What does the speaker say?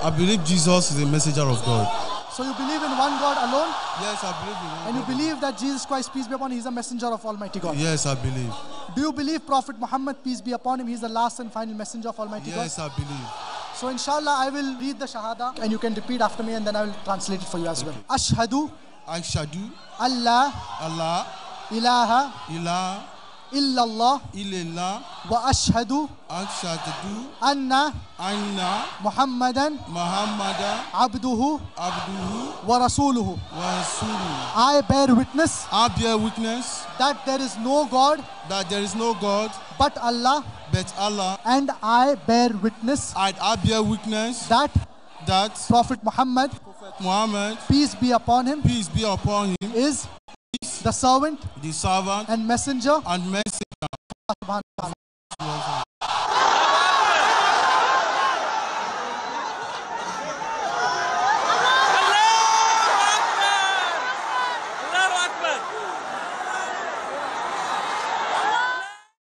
I believe Jesus is a messenger of God. So you believe in one God alone? Yes, I believe in one And you God. believe that Jesus Christ, peace be upon him, he is a messenger of Almighty God? Yes, I believe. Do you believe Prophet Muhammad, peace be upon him, he is the last and final messenger of Almighty God? Yes, I believe. So inshallah, I will read the Shahada and you can repeat after me and then I will translate it for you as well. Ashhadu Ashhadu Allah Allah ilaha ilaha illallah illallah wa ashhadu ashhadu anna anna Muhammadan Muhammadan abduhu abduhu wa rasuluhu. wa rasuluhu. I bear witness I bear witness that there is no God that there is no God but Allah, but Allah, and I bear witness and I bear witness that that Prophet Muhammad, Muhammad, peace be upon him, peace be upon him, is the servant the servant and messenger and messenger of Allah subhanahu wa ta'ala.